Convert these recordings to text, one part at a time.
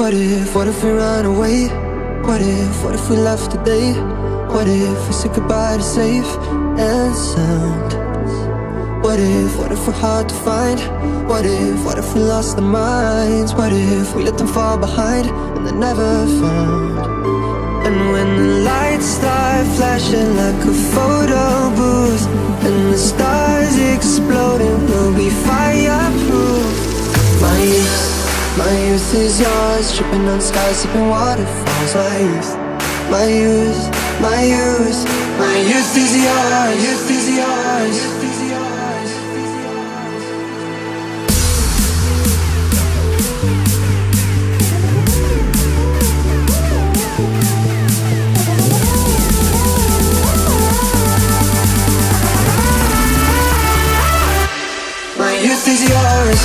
What if we run away? What if we left today? What if we said goodbye to safe and sound? What if we're hard to find? What if we lost our minds? What if we let them fall behind and they're never found? And when the lights start flashing like a photo booth and the stars exploding, we'll be fireproof. My youth is yours, tripping on skies, sipping waterfalls. My youth is yours, youth is yours, youth is yours. My youth is yours.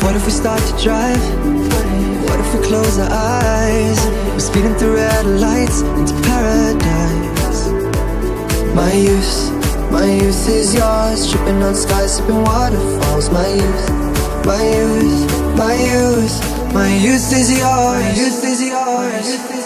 What if we start to drive? What if we close our eyes? We're speeding through red lights into paradise. My youth is yours, tripping on skies, sipping waterfalls. My youth is yours, youth is yours.